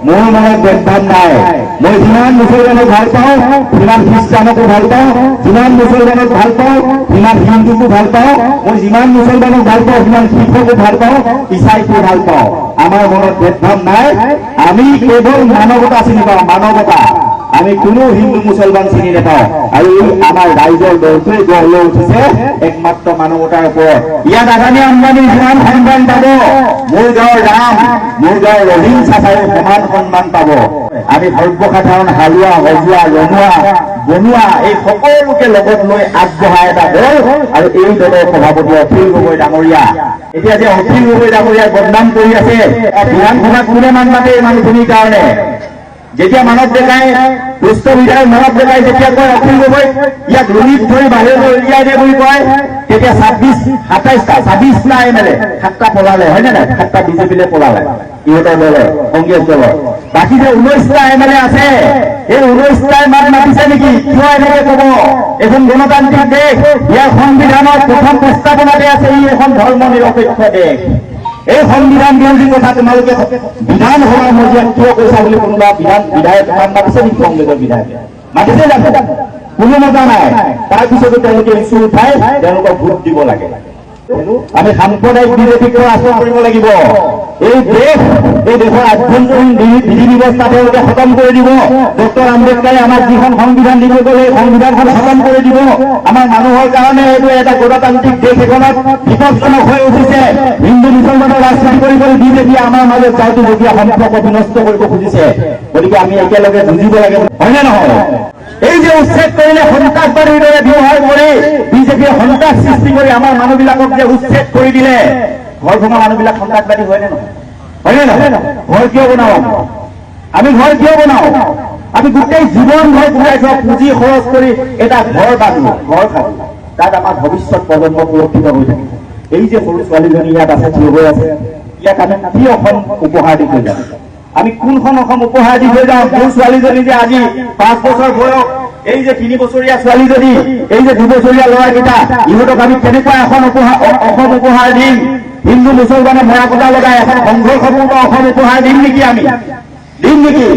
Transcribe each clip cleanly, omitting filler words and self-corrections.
মোৰ মনত ভেদভাৱ নাই। মই যিমান মুছলমানক ভাল পাওঁ সিমান খ্ৰীষ্টানকো ভাল পাওঁ, যিমান মুছলমানক ভাল পাওঁ সিমান হিন্দুকো ভাল পাওঁ, মই যিমান মুছলমানক ভাল পাওঁ সিমান শিখকো ভাল পাওঁ, ইছাইকো ভাল পাওঁ। আমাৰ মনত ভেদভাৱ নাই। আমি কেৱল মানৱতা চিনি পাওঁ, মানৱতা। আমি কোনো হিন্দু মুছলমান চিনি নাপাওঁ। আৰু আমাৰ ৰাইজৰ দলটোৱে গঢ় লৈ উঠিছে একমাত্ৰ মানৱতাৰ ওপৰত। ইয়াত আদানী আম্বানীৰ যিমান সন্মান পাব, মোৰ গাঁৱৰ ৰাম, মোৰ গাঁৱৰ ৰহিম চাচাইও সমান সন্মান পাব। আমি সৰ্বসাধাৰণ হালোৱা, হজোৱা, ৰনোৱা, বনোৱা এই সকলোকে লগত লৈ আগবঢ়া এটা দল। আৰু এই দলৰ সভাপতি অখিল গগৈ ডাঙৰীয়া। এতিয়া যে অখিল গগৈ ডাঙৰীয়াই বদনাম কৰি আছে, বিধানসভাত কোনে মান মাতে এই মানুহখিনিৰ কাৰণে? যেতিয়া মানৱ ডেকাই দুষ্ট বিধায়ক মানৱ ডেকাই যেতিয়া কয় অখিল গগৈ ইয়াক ৰুলিত ধৰি বাহিৰলৈ উলিয়াই দিয়ে বুলি কয়, তেতিয়া 26টা MLA 7টা পলালে, হয় নে নাই? 7টা বিজেপিলে পলালে ইহঁতৰ দলৰ, কংগ্ৰেছ দলৰ। বাকী যে 19টা MLA আছে, এই 19টাই মাত মাতিছে নেকি? কিয় এনেকে কব? এখন গণতান্ত্ৰিক দেশ, ইয়াৰ সংবিধানৰ প্ৰথম প্ৰস্তাৱনাতে আছে ই এখন ধৰ্ম নিৰপেক্ষ দেশ। এই সংবিধান বিৰোধী কথা তোমালোকে বিধানসভাৰ মজিয়াত কিয় কৈছা বুলি কোনোবা বিধায়ক মাতিছে নেকি? কংগ্ৰেছৰ বিধায়কে মাতিছে জানো? কোনো মতা নাই। তাৰপিছতো তেওঁলোকে ইছ্যু উঠাই তেওঁলোকক ভোট দিব লাগে। আমি সাম্প্ৰদায়িক বিজেপিক আশ্ৰয় কৰিব লাগিব। এই দেশৰ আভ্যন্তৰীণ বিধি ব্যৱস্থা তেওঁলোকে খতম কৰি দিব। ডক্টৰ আম্বেদকাৰে আমাক যিখন সংবিধান দিব গ'লে এই সংবিধানখন খতম কৰি দিব। আমাৰ মানুহৰ কাৰণে এইটো এটা গণতান্ত্ৰিক দেশ এখনত বিপদজনক হৈ উঠিছে। হিন্দু মুছলমানৰ ৰাজনীতি কৰিবলৈ বিজেপিয়ে আমাৰ মাজত যাওঁতে যেতিয়া সম্পৰ্ক বিনষ্ট কৰিব খুজিছে, গতিকে আমি একেলগে যুঁজিব লাগে, হয়নে নহয়? এই যে উচ্ছেদ কৰিলে সন্ত্ৰাসবাদীৰ দৰে ব্যৱহাৰ কৰি বিজেপিয়ে সন্ত্ৰাস সৃষ্টি কৰি আমাৰ মানুহবিলাকক যে উচ্ছেদ কৰি দিলে, ঘৰ ভঙা মানুহবিলাক সন্ত্ৰাসবাদী হয়নে নহয়? হয়নে নহয়? ঘৰ কিয় বনাও? আমি ঘৰ কিয় বনাও? আমি গোটেই জীৱন ঘৰ ঘূৰাই থোৱা পুঁজি খৰচ কৰি এটা ঘৰ বাঁধো, ঘৰ খালো, তাত আমাৰ ভৱিষ্যত প্ৰজন্ম সুৰক্ষিত হৈ থাকিব। এই যে সৰু ছোৱালীজনী ইয়াত আছে, থিয় হৈ আছে, ইয়াক আমি কি অসম উপহাৰ দি থৈ যাম? আমি কোনখন অসম উপহাৰ দি থৈ যাওঁ? মোৰ ছোৱালীজনী যে আজি 5 বছৰ বয়স, এই যে 3 বছৰীয়া ছোৱালীজনী, এই যে 2 বছৰীয়া ল'ৰাকেইটা, ইহঁতক আমি কেনেকুৱা এখন অসম উপহাৰ দিম? হিন্দু মুছলমানে মৰা কটা লগাই এখন সংঘৰ্ষপূৰ্ণ অসম উপহাৰ দিম নেকি? আমি দিম নেকি?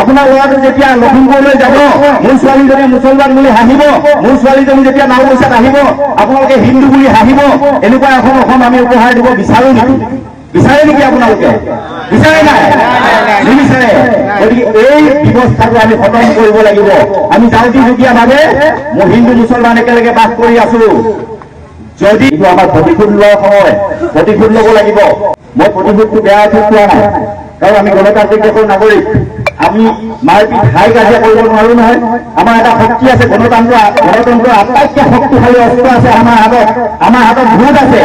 আপোনাৰ ল'ৰাটো যেতিয়া লখিমপুৰলৈ যাব, মোৰ ছোৱালীজনী মুছলমান বুলি হাঁহিব, মোৰ ছোৱালীজনী যেতিয়া নাওবৈচাত আহিব আপোনালোকে হিন্দু বুলি হাঁহিব। এনেকুৱা এখন অসম আমি উপহাৰ দিব বিচাৰো নেকি? বিচাৰে নেকি আপোনালোকে? বিচাৰে নাই? নিবিচাৰে। গতিকে এই ব্যৱস্থাটো আমি খতম কৰিব লাগিব। আমি জাতিজুটীয়াভাৱে মই হিন্দু মুছলমান একেলগে বাস কৰি আছো। যদি আমাৰ প্ৰতিশোধ লোৱাৰ সময়, প্ৰতিশোধ ল'ব লাগিব। মই প্ৰতিশোধটো বেয়া অৰ্থত কোৱা নাই, কাৰণ আমি গণতান্ত্ৰিক দেশৰ নাগৰিক। আমি মাৰপিট হাই কাজিয়া কৰিব নোৱাৰো নহয়। আমাৰ এটা শক্তি আছে, গণতন্ত্ৰৰ আটাইতকৈ শক্তিশালী অস্ত্ৰ আছে আমাৰ হাতত। আমাৰ হাতত ভোট আছে।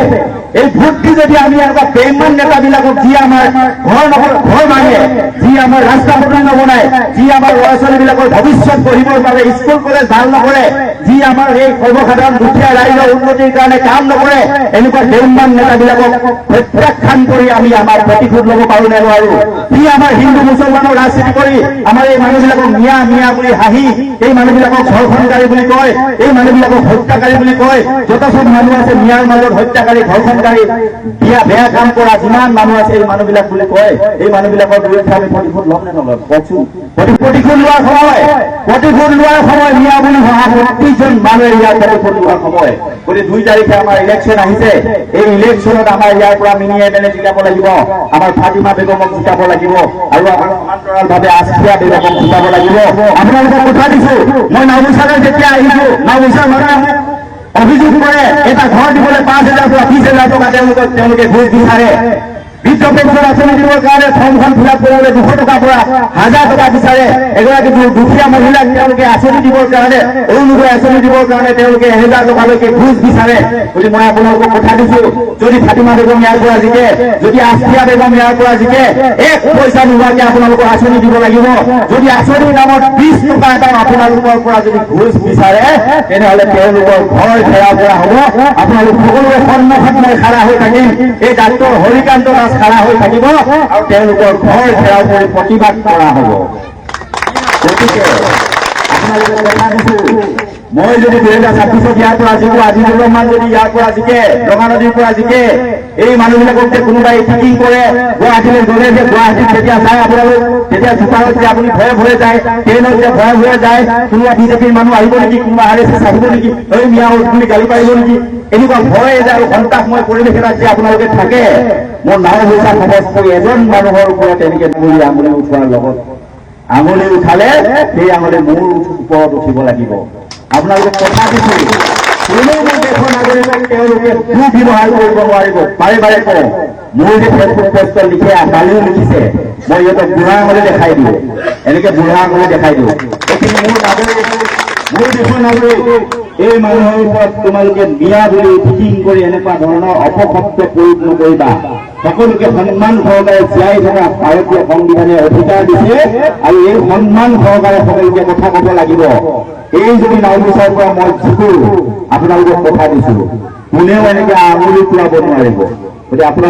এই ভোট দি যদি আমি এনেকুৱা বেইমান নেতাবিলাকক, যি আমাৰ ঘৰ মাৰে, যি আমাৰ ৰাস্তা পদূলি নবনায়, যি আমাৰ ল'ৰা ছোৱালীবিলাকৰ ভৱিষ্যত পঢ়িবৰ বাবে স্কুল কলেজ ভাল নকৰে, যি আমাৰ এই সৰ্বসাধাৰণ দুখীয়া ৰাইজৰ উন্নতিৰ কাৰণে কাম নকৰে, এনেকুৱা বেইমান নেতাবিলাকক প্ৰত্যাখ্যান কৰি আমি আমাৰ প্ৰতিশোধ ল'ব পাৰো নে নোৱাৰো? যি আমাৰ হিন্দু মুছলমানৰ ৰাজনীতি কৰি আমাৰ এই মানুহবিলাকক মিয়া বুলি হাঁহি, এই মানুহবিলাকক ধৰ্ষণকাৰী বুলি কয়, এই মানুহবিলাকক হত্যাকাৰী বুলি কয়। যত চব মানুহ আছে মিয়াৰ মাজত হত্যাকাৰী, ধৰ্ষণকাৰী, বেয়া কাম কৰা যিমান মানুহ আছে এই মানুহবিলাক বুলি কয়। এই মানুহবিলাকৰ বিৰুদ্ধে আমি প্ৰতিশোধ ল'ম নে নল'ম? কওকচোন। প্ৰতিশোধ লোৱাৰ সময় মিয়া বুলি হোৱা প্ৰতিজন মানুহে ইয়াৰ প্ৰতিশোধ লোৱাৰ সময়। গতিকে 2 তাৰিখে আমাৰ ইলেকশ্যন আহিছে। এই ইলেকশ্যনত আমাৰ ইয়াৰ পৰা মিনি MLA জিকাব লাগিব, আমাৰ ফাতিমা বেগমক জিকাব লাগিব, আৰু আমাৰ সমান্তৰালভাৱে আছিয়া বেগমক জিকাব লাগিব। আপোনালোকক কথা দিছো, মই নাওবৈচালৈ যেতিয়া আহিছো, নাওবৈচাৰ মানুহে অভিযোগ কৰে এটা ঘৰ দিবলৈ 5,000 পৰা 20,000 টকা তেওঁলোকে ঘুষ বিচাৰে। বৃদ্ধ পেঞ্চন আঁচনি দিবৰ কাৰণে ফৰ্মখন ফিল আপ কৰিবলৈ 200 টকাৰ পৰা 1000 টকা বিচাৰে। এগৰাকী দুখীয়া মহিলাক তেওঁলোকে আঁচনি দিবৰ কাৰণে, অৰুণোদয় আঁচনি দিবৰ কাৰণে তেওঁলোকে 1000 টকালৈকে ঘুষ বিচাৰে। গতিকে মই আপোনালোকক কথা দিছো, যদি ফাতিমা বেগম ইয়াৰ পৰা জিকে, যদি আছিয়া বেগম ইয়াৰ পৰা জিকে, 1 পইচা নোহোৱাকে আপোনালোকক আঁচনি দিব লাগিব। যদি আঁচনিৰ নামত 20 টকা এটা আপোনালোকৰ পৰা যদি ঘুষ বিচাৰে, তেনেহ'লে তেওঁলোকৰ ঘৰ ঘেৰাও কৰা হ'ব। আপোনালোক সকলোৱে সন্মুখত মই খাৰা হৈ থাকিম, এই ডাক্তৰ হৰিকান্ত দাস খাৰা হৈ থাকিব, আৰু তেওঁলোকৰ ঘৰ ঘেৰাও কৰি প্ৰতিবাদ কৰা হ'ব। গতিকে আপোনালোকে দেখা দিছো মই যদি 2026 ইয়াৰ পৰা জিকো, আজি দুজনমান যদি ইয়াৰ পৰা জিকে, ৰঙা নদীৰ পৰা জিকে, এই মানুহবিলাকক যে কোনোবাই টিকিং কৰে, গুৱাহাটীলৈ গ'লে যে গুৱাহাটীত যেতিয়া যায় আপোনালোক, তেতিয়া চুপাৰত যে আপুনি ভয়ে ভয়ে যায়, ট্ৰেইনত যে ভয়ে ভয়ে যায়, কোনোবা বিজেপিৰ মানুহ আহিব নেকি, কোনোবা RSS আহিব নেকি, এই মিয়া বুলি গালি পাৰিব নেকি, এনেকুৱা ভয় যে আৰু ঘণ্টাসময় পৰিৱেশ এটাত যে আপোনালোকে থাকে, মোৰ নাও হৈছে সমস্ত এজন মানুহৰ ওপৰত এনেকে কৰি আঙুলি উঠোৱাৰ লগত আঙুলি উঠালে সেই আঙুলি মোৰ ওপৰত উঠিব লাগিব। আপোনালোকক কথা দিছো, কোনো দেশৰ নাগৰিকক তেওঁলোকে দুৰ্ব্যৱহাৰ কৰিব নোৱাৰিব। বাৰে বাৰে কওঁ, মোৰ যে ফেচবুক পোষ্টত লিখে, কালিও লিখিছে, মই সিহঁতক বুঢ়া আঙুলি দেখাই দিওঁ, এনেকে বুঢ়া আঙুলি দেখাই দিওঁ। এইখিনি মোৰ নাগৰিক, মোৰ দেশৰ নাগৰিক, এই মানুহৰ ওপৰত তোমালোকে মিয়া বুলি ফিটিং কৰি এনেকুৱা ধৰণৰ অপশব্দ প্ৰয়োগ নকৰিবা। সকলোকে সন্মান সহকাৰে জীয়াই থকা ভাৰতীয় সংবিধানে অধিকাৰ দিছে আৰু এই সন্মান সহকাৰে সকলোকে কথা ক'ব লাগিব। এই যদি নাওবৈচাৰ পৰা মই জিকো, আপোনালোকক কথা দিছো, কোনেও এনেকে আঙুলি ফুৰাব নোৱাৰিব। গতিকে আপোনালোক